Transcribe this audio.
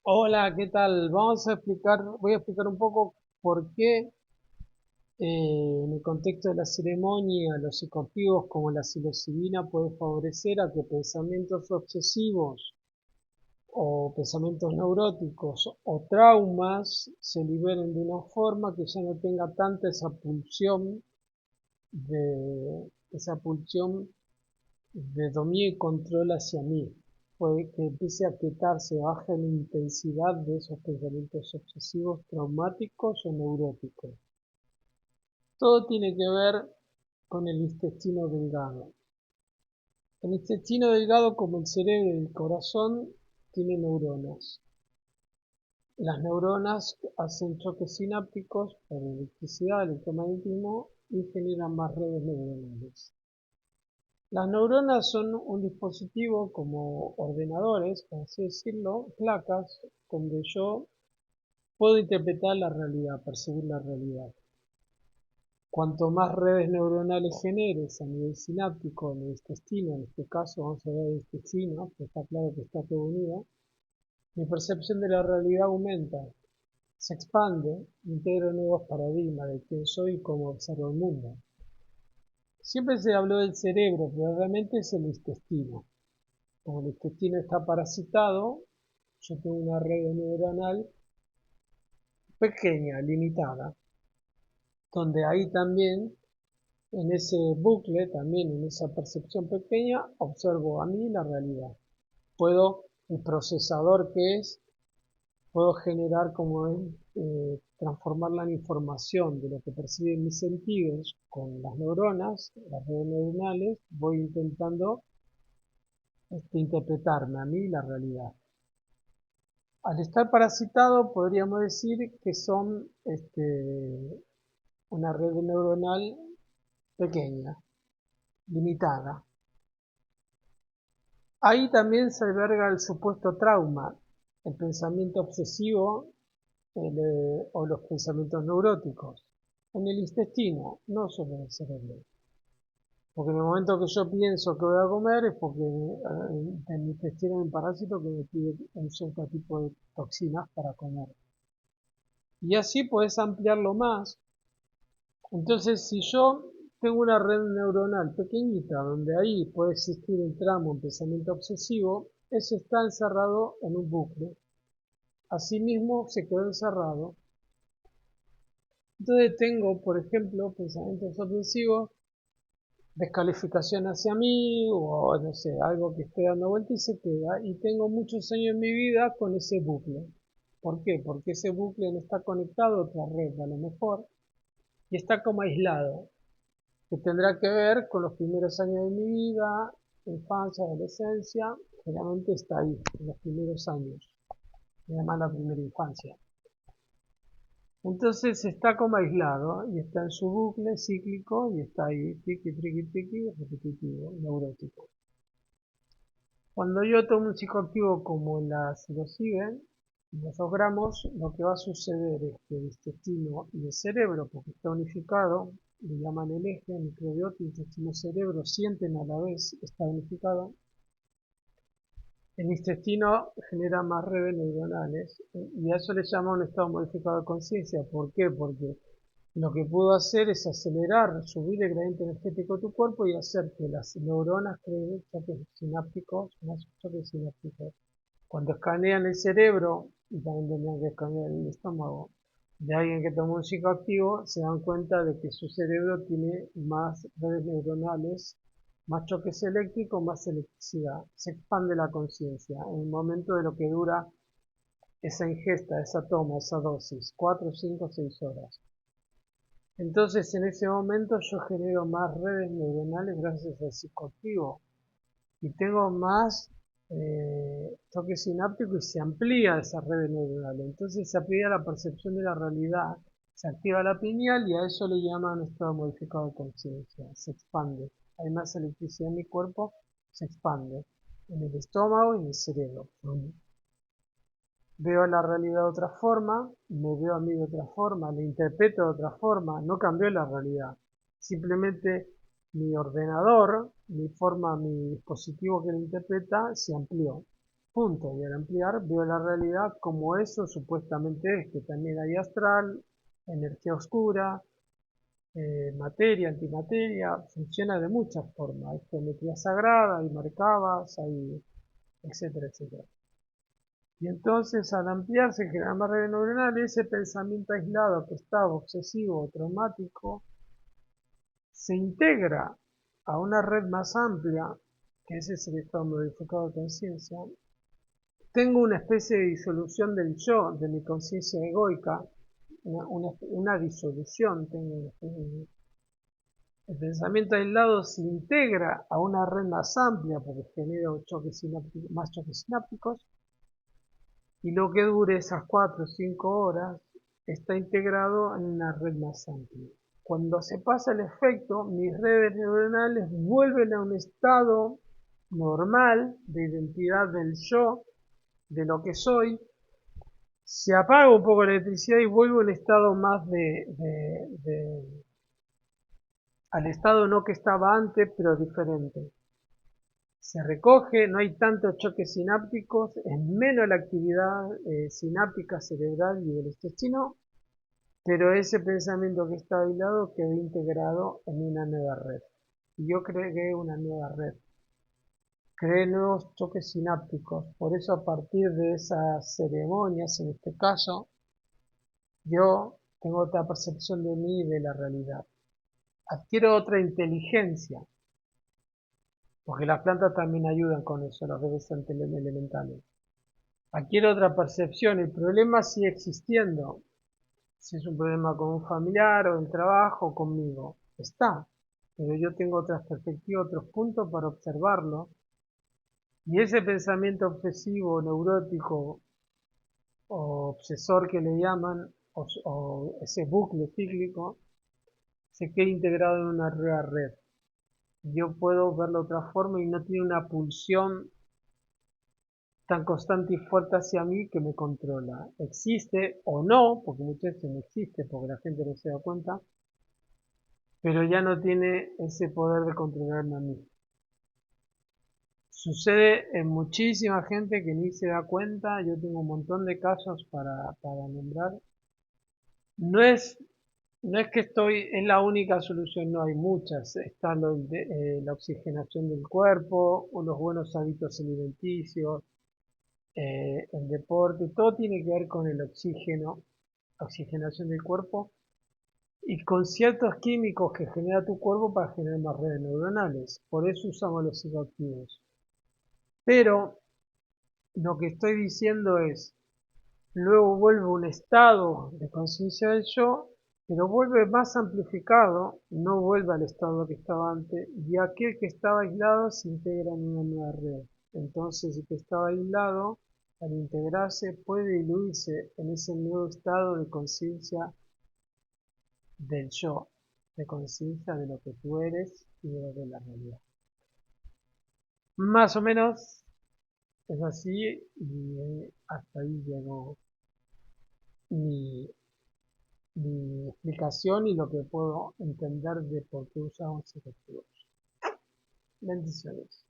Hola, ¿qué tal? Voy a explicar un poco por qué en el contexto de la ceremonia los psicoactivos como la psilocibina puede favorecer a que pensamientos obsesivos o pensamientos neuróticos o traumas se liberen de una forma que ya no tenga tanta esa pulsión de dominio y control hacia mí. Puede que empiece a quietarse, baje la intensidad de esos pensamientos obsesivos, traumáticos o neuróticos. Todo tiene que ver con el intestino delgado. El intestino delgado, como el cerebro y el corazón, tiene neuronas. Las neuronas hacen choques sinápticos por electricidad, electromagnetismo y generan más redes neuronales. Las neuronas son un dispositivo como ordenadores, por así decirlo, placas, donde yo puedo interpretar la realidad, percibir la realidad. Cuanto más redes neuronales generes a nivel sináptico en el intestino, en este caso vamos a ver el intestino, que está claro que está todo unido, mi percepción de la realidad aumenta, se expande, integro nuevos paradigmas de quién soy y cómo observo el mundo. Siempre se habló del cerebro, pero realmente es el intestino. Como el intestino está parasitado, yo tengo una red neuronal pequeña, limitada, donde ahí también, en ese bucle, también en esa percepción pequeña, observo a mí la realidad. Puedo, el procesador que es, puedo generar como transformarla en información de lo que perciben mis sentidos con las neuronas, las redes neuronales, voy intentando interpretarme a mí la realidad. Al estar parasitado, podríamos decir que son una red neuronal pequeña, limitada. Ahí también se alberga el supuesto trauma, el pensamiento obsesivo o los pensamientos neuróticos. En el intestino, no solo en el cerebro. Porque en el momento que yo pienso que voy a comer es porque en mi intestino hay un parásito que me pide un cierto tipo de toxinas para comer. Y así puedes ampliarlo más. Entonces, si yo tengo una red neuronal pequeñita donde ahí puede existir un tramo, un pensamiento obsesivo, eso está encerrado en un bucle. Asimismo, se quedó encerrado. Entonces tengo, por ejemplo, pensamientos obsesivos, descalificación hacia mí o no sé, algo que esté dando vuelta y se queda. Y tengo muchos años en mi vida con ese bucle. ¿Por qué? Porque ese bucle no está conectado a otra red a lo mejor y está como aislado, que tendrá que ver con los primeros años de mi vida, infancia, adolescencia, generalmente está ahí, en los primeros años, además la primera infancia. Entonces está como aislado y está en su bucle cíclico y está ahí, tiqui, triqui, tiqui, repetitivo, neurótico. Cuando yo tomo un psicoactivo como la psilocibe, los 2 gramos, lo que va a suceder es que el intestino y el cerebro, porque está unificado, le llaman el eje, microbiota, intestino-cerebro, sienten a la vez, está unificado. El intestino genera más redes neuronales y a eso le llama un estado modificado de conciencia. ¿Por qué? Porque lo que puedo hacer es acelerar, subir el gradiente energético de tu cuerpo y hacer que las neuronas creen choques sinápticos, más choques sinápticos. Cuando escanean el cerebro, y también tendrían que escanear el estómago, de alguien que tomó un psicoactivo, se dan cuenta de que su cerebro tiene más redes neuronales, más choques eléctricos, más electricidad. Se expande la conciencia en el momento de lo que dura esa ingesta, esa toma, esa dosis, 4, 5, 6 horas. Entonces en ese momento yo genero más redes neuronales gracias al psicoactivo y tengo más toque sináptico y se amplía esa red neuronal. Entonces se amplía la percepción de la realidad, se activa la pineal y a eso le llaman estado modificado de conciencia, se expande. Hay más electricidad en mi cuerpo, se expande en el estómago y en el cerebro. Veo la realidad de otra forma, me veo a mí de otra forma, la interpreto de otra forma, no cambió la realidad. Simplemente mi ordenador, mi forma, mi dispositivo que lo interpreta se amplió. Punto. Y al ampliar veo la realidad como eso supuestamente es, que también hay astral, energía oscura, materia, antimateria, funciona de muchas formas. Hay geometría sagrada, hay marcabas, hay etcétera, etcétera. Y entonces al ampliarse, generar más redes neuronales, ese pensamiento aislado que estaba obsesivo o traumático se integra a una red más amplia, que ese es el estado modificado de conciencia. Tengo una especie de disolución del yo, de mi conciencia egoica, una disolución, tengo una especie de... El pensamiento aislado se integra a una red más amplia porque genera más choques sinápticos, y lo que dure esas 4 o 5 horas está integrado en una red más amplia. Cuando se pasa el efecto, mis redes neuronales vuelven a un estado normal de identidad del yo, de lo que soy, se apaga un poco la electricidad y vuelvo en estado más al estado no que estaba antes, pero diferente. Se recoge, no hay tantos choques sinápticos, es menos la actividad sináptica cerebral y del intestino, pero ese pensamiento que estaba aislado quedó integrado en una nueva red. Y yo creé una nueva red, creé nuevos choques sinápticos. Por eso a partir de esas ceremonias, en este caso, yo tengo otra percepción de mí y de la realidad. Adquiero otra inteligencia, porque las plantas también ayudan con eso, los redes elementales. Adquiero otra percepción, el problema sigue existiendo. Si es un problema con un familiar o el trabajo o conmigo, está. Pero yo tengo otras perspectivas, otros puntos para observarlo. Y ese pensamiento obsesivo, neurótico o obsesor que le llaman, o ese bucle cíclico, se queda integrado en una nueva red. Yo puedo verlo de otra forma y no tiene una pulsión tan constante y fuerte hacia mí que me controla. Existe o no, porque muchas veces no existe, porque la gente no se da cuenta, pero ya no tiene ese poder de controlarme a mí. Sucede en muchísima gente que ni se da cuenta, yo tengo un montón de casos para nombrar. No es, no es que es la única solución, no hay muchas. Está la oxigenación del cuerpo, o los buenos hábitos alimenticios, el deporte, todo tiene que ver con el oxígeno, oxigenación del cuerpo y con ciertos químicos que genera tu cuerpo para generar más redes neuronales. Por eso usamos los psicoactivos. Pero lo que estoy diciendo es, luego vuelve un estado de conciencia del yo, pero vuelve más amplificado, no vuelve al estado que estaba antes, y aquel que estaba aislado se integra en una nueva red. Entonces el que estaba aislado, al integrarse, puede diluirse en ese nuevo estado de conciencia del yo, de conciencia de lo que tú eres y de lo que es la realidad. Más o menos es así y hasta ahí llegó mi, mi explicación y lo que puedo entender de por qué usamos psicotrópicos. Bendiciones.